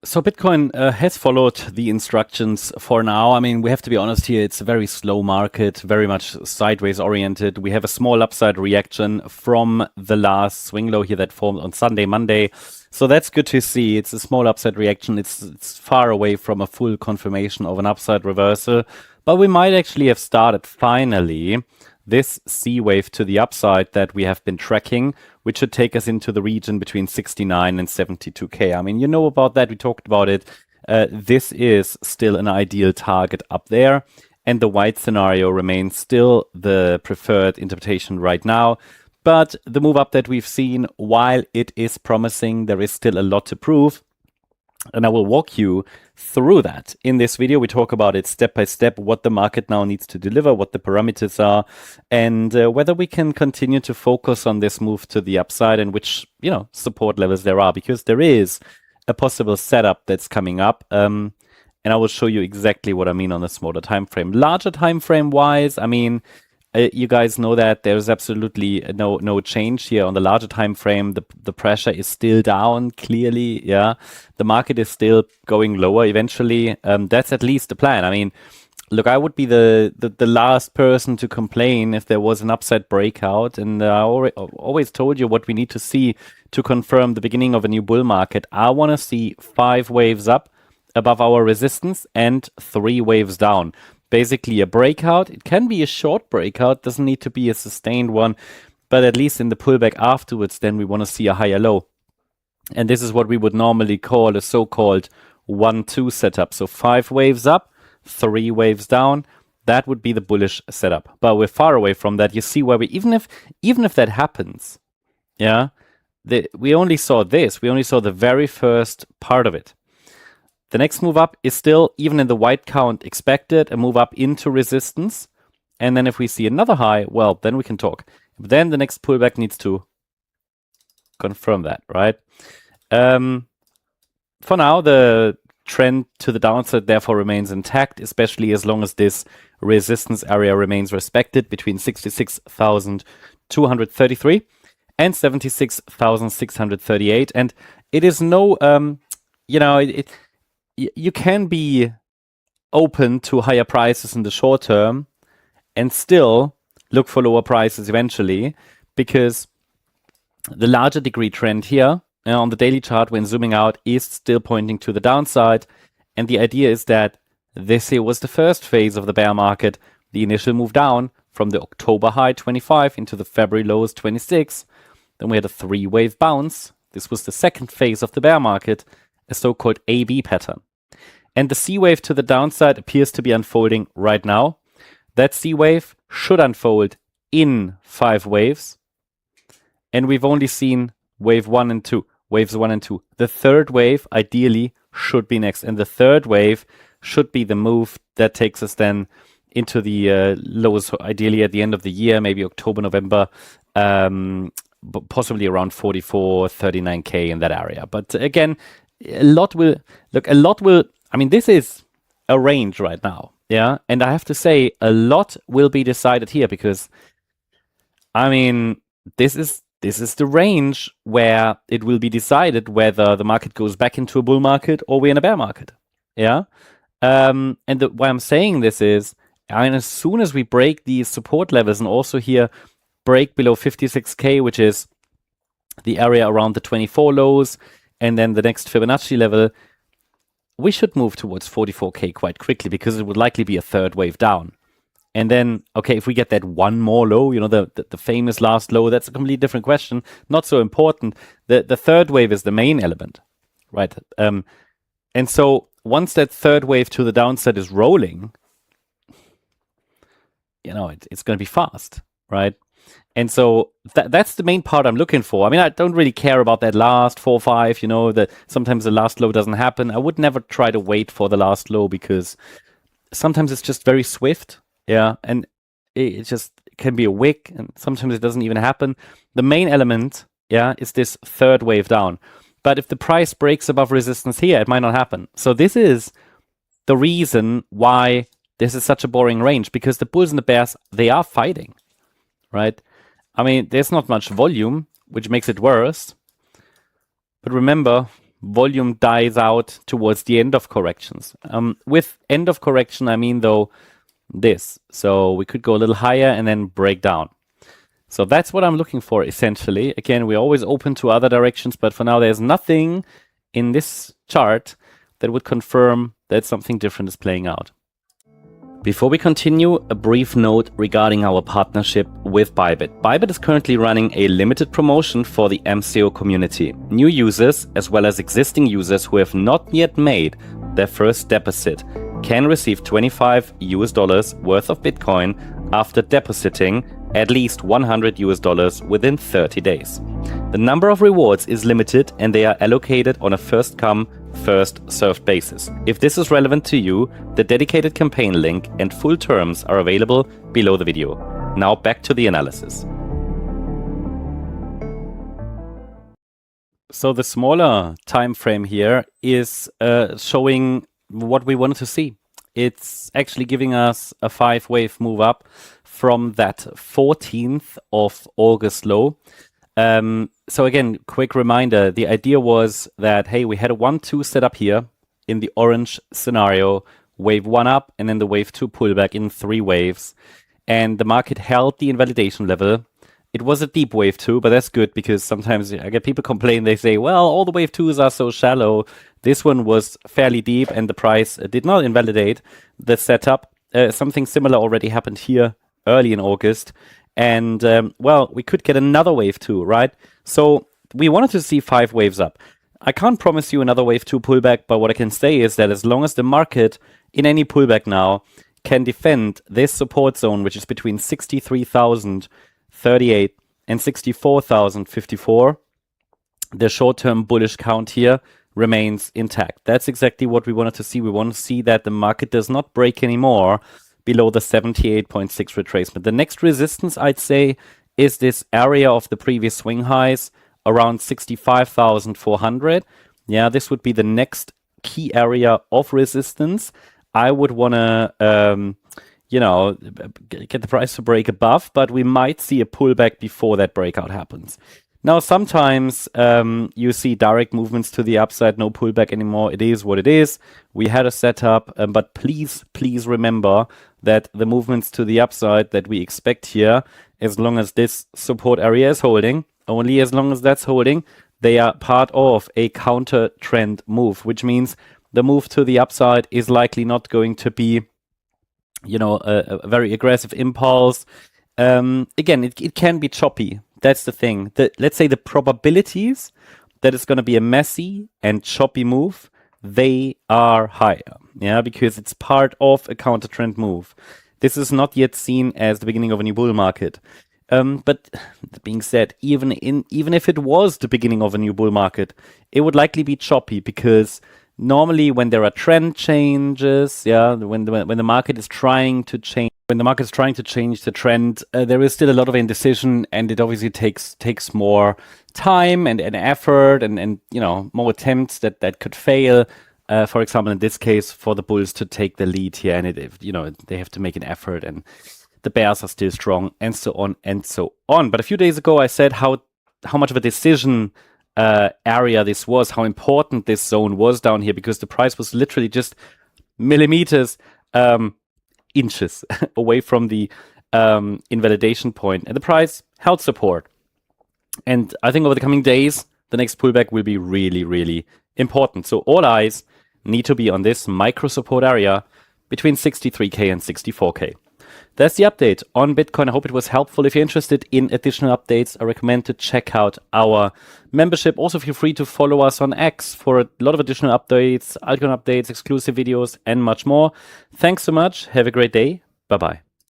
So Bitcoin has followed the instructions for now. I mean, we have to be honest here. It's a very slow market, very much sideways oriented. We have a small upside reaction from the last swing low here that formed on Sunday, Monday. So that's good to see. It's a small upside reaction. It's far away from a full confirmation of an upside reversal. But we might actually have started finally this C wave to the upside that we have been tracking, which should take us into the region between 69 and 72K. I mean, you know about that. We talked about it. This is still an ideal target up there. And the white scenario remains still the preferred interpretation right now. But the move up that we've seen, while it is promising, there is still a lot to prove. And I will walk you through that. In this video, we talk about it step by step, what the market now needs to deliver, what the parameters are, and whether we can continue to focus on this move to the upside and which, support levels there are, because there is a possible setup that's coming up. And I will show you exactly what I mean on a smaller time frame. Larger time frame wise, I mean, you guys know that there's absolutely no change here on the larger time frame. The pressure is still down clearly. Yeah, the market is still going lower eventually. That's at least the plan. I mean, look, I would be the last person to complain if there was an upside breakout. And I always told you what we need to see to confirm the beginning of a new bull market. I want to see 5 waves up above our resistance and 3 waves down. Basically a breakout. It can be a short breakout, doesn't need to be a sustained one, but at least in the pullback afterwards, then we want to see a higher low. And this is what we would normally call a so-called 1-2 setup. So 5 waves up, 3 waves down. That would be the bullish setup. But we're far away from that. You see where we, even if that happens, yeah, we only saw this. We only saw the very first part of it. The next move up is still, even in the white count, expected, a move up into resistance. And then if we see another high, well, then we can talk. But then the next pullback needs to confirm that, right? For now, the trend to the downside therefore remains intact, especially as long as this resistance area remains respected between 66,233 and 76,638. And it is no, you can be open to higher prices in the short term and still look for lower prices eventually, because the larger degree trend here on the daily chart when zooming out is still pointing to the downside. And the idea is that this here was the first phase of the bear market, the initial move down from the October high 25 into the February lows 26. Then we had a 3-wave bounce. This was the second phase of the bear market, a so-called AB pattern. And the C wave to the downside appears to be unfolding right now. That C wave should unfold in 5 waves. And we've only seen wave 1 and 2, waves 1 and 2. The third wave ideally should be next. And the third wave should be the move that takes us then into the lows, ideally at the end of the year, maybe October, November, possibly around 44, 39K in that area. But again, a lot will, I mean, this is a range right now, yeah? And I have to say, a lot will be decided here because, I mean, this is the range where it will be decided whether the market goes back into a bull market or we're in a bear market, yeah? And why I'm saying this is, I mean, as soon as we break these support levels and also here break below 56K, which is the area around the 24 lows, and then the next Fibonacci level, we should move towards 44K quite quickly because it would likely be a third wave down. And then, okay, if we get that one more low, the famous last low, that's a completely different question. Not so important. The third wave is the main element, right? And so once that third wave to the downside is rolling, it's going to be fast, right? And so that's the main part I'm looking for. I mean, I don't really care about that last 4, 5, that sometimes the last low doesn't happen. I would never try to wait for the last low because sometimes it's just very swift. Yeah. And it just can be a wick and sometimes it doesn't even happen. The main element, yeah, is this third wave down. But if the price breaks above resistance here, it might not happen. So this is the reason why this is such a boring range, because the bulls and the bears, they are fighting, right? I mean, there's not much volume, which makes it worse. But remember, volume dies out towards the end of corrections. With end of correction, I mean, though, this. So we could go a little higher and then break down. So that's what I'm looking for, essentially. Again, we're always open to other directions, but for now, there's nothing in this chart that would confirm that something different is playing out. Before we continue, a brief note regarding our partnership with Bybit. Bybit is currently running a limited promotion for the MCO community. New users, as well as existing users who have not yet made their first deposit, can receive $25 worth of Bitcoin after depositing at least $100 within 30 days. The number of rewards is limited and they are allocated on a first-come, first-served basis. If this is relevant to you, the dedicated campaign link and full terms are available below the video. Now back to the analysis. So the smaller time frame here is showing what we wanted to see. It's actually giving us a 5-wave move up from that 14th of August low. So again, quick reminder, the idea was that, hey, we had a 1-2 setup here in the orange scenario, wave 1 up, and then the wave 2 pullback in 3 waves. And the market held the invalidation level. It was a deep wave 2, but that's good because sometimes I get people complain, they say, well, all the wave 2s are so shallow. This one was fairly deep and the price did not invalidate the setup. Something similar already happened here early in August. And, well, we could get another wave 2, right? So we wanted to see 5 waves up. I can't promise you another wave 2 pullback, but what I can say is that as long as the market in any pullback now can defend this support zone, which is between 63,038 and 64,054, the short-term bullish count here remains intact. That's exactly what we wanted to see. We want to see that the market does not break anymore below the 78.6 retracement. The next resistance, I'd say, is this area of the previous swing highs around 65,400. Yeah, this would be the next key area of resistance. I would want to, get the price to break above, but we might see a pullback before that breakout happens. Now, sometimes you see direct movements to the upside, no pullback anymore. It is what it is. We had a setup, but please remember that the movements to the upside that we expect here, as long as this support area is holding, only as long as that's holding, they are part of a counter trend move, which means the move to the upside is likely not going to be, a very aggressive impulse. Again, it can be choppy. That's the thing. Let's say the probabilities that it's going to be a messy and choppy move, they are higher. Yeah, because it's part of a counter trend move. This is not yet seen as the beginning of a new bull market. But that being said, even if it was the beginning of a new bull market, it would likely be choppy because normally when there are trend changes, when the market is trying to change, the trend, there is still a lot of indecision, and it obviously takes more time and effort and more attempts that could fail. For example, in this case, for the bulls to take the lead here, and they have to make an effort, and the bears are still strong, and so on and so on. But a few days ago, I said how much of a decision area this was, how important this zone was down here, because the price was literally just millimeters, inches away from the invalidation point, and the price held support. And I think over the coming days, the next pullback will be really, really important. So all eyes need to be on this micro support area between 63K and 64K. That's the update on Bitcoin. I hope it was helpful. If you're interested in additional updates, I recommend to check out our membership. Also, feel free to follow us on X for a lot of additional updates, altcoin updates, exclusive videos, and much more. Thanks so much. Have a great day. Bye-bye.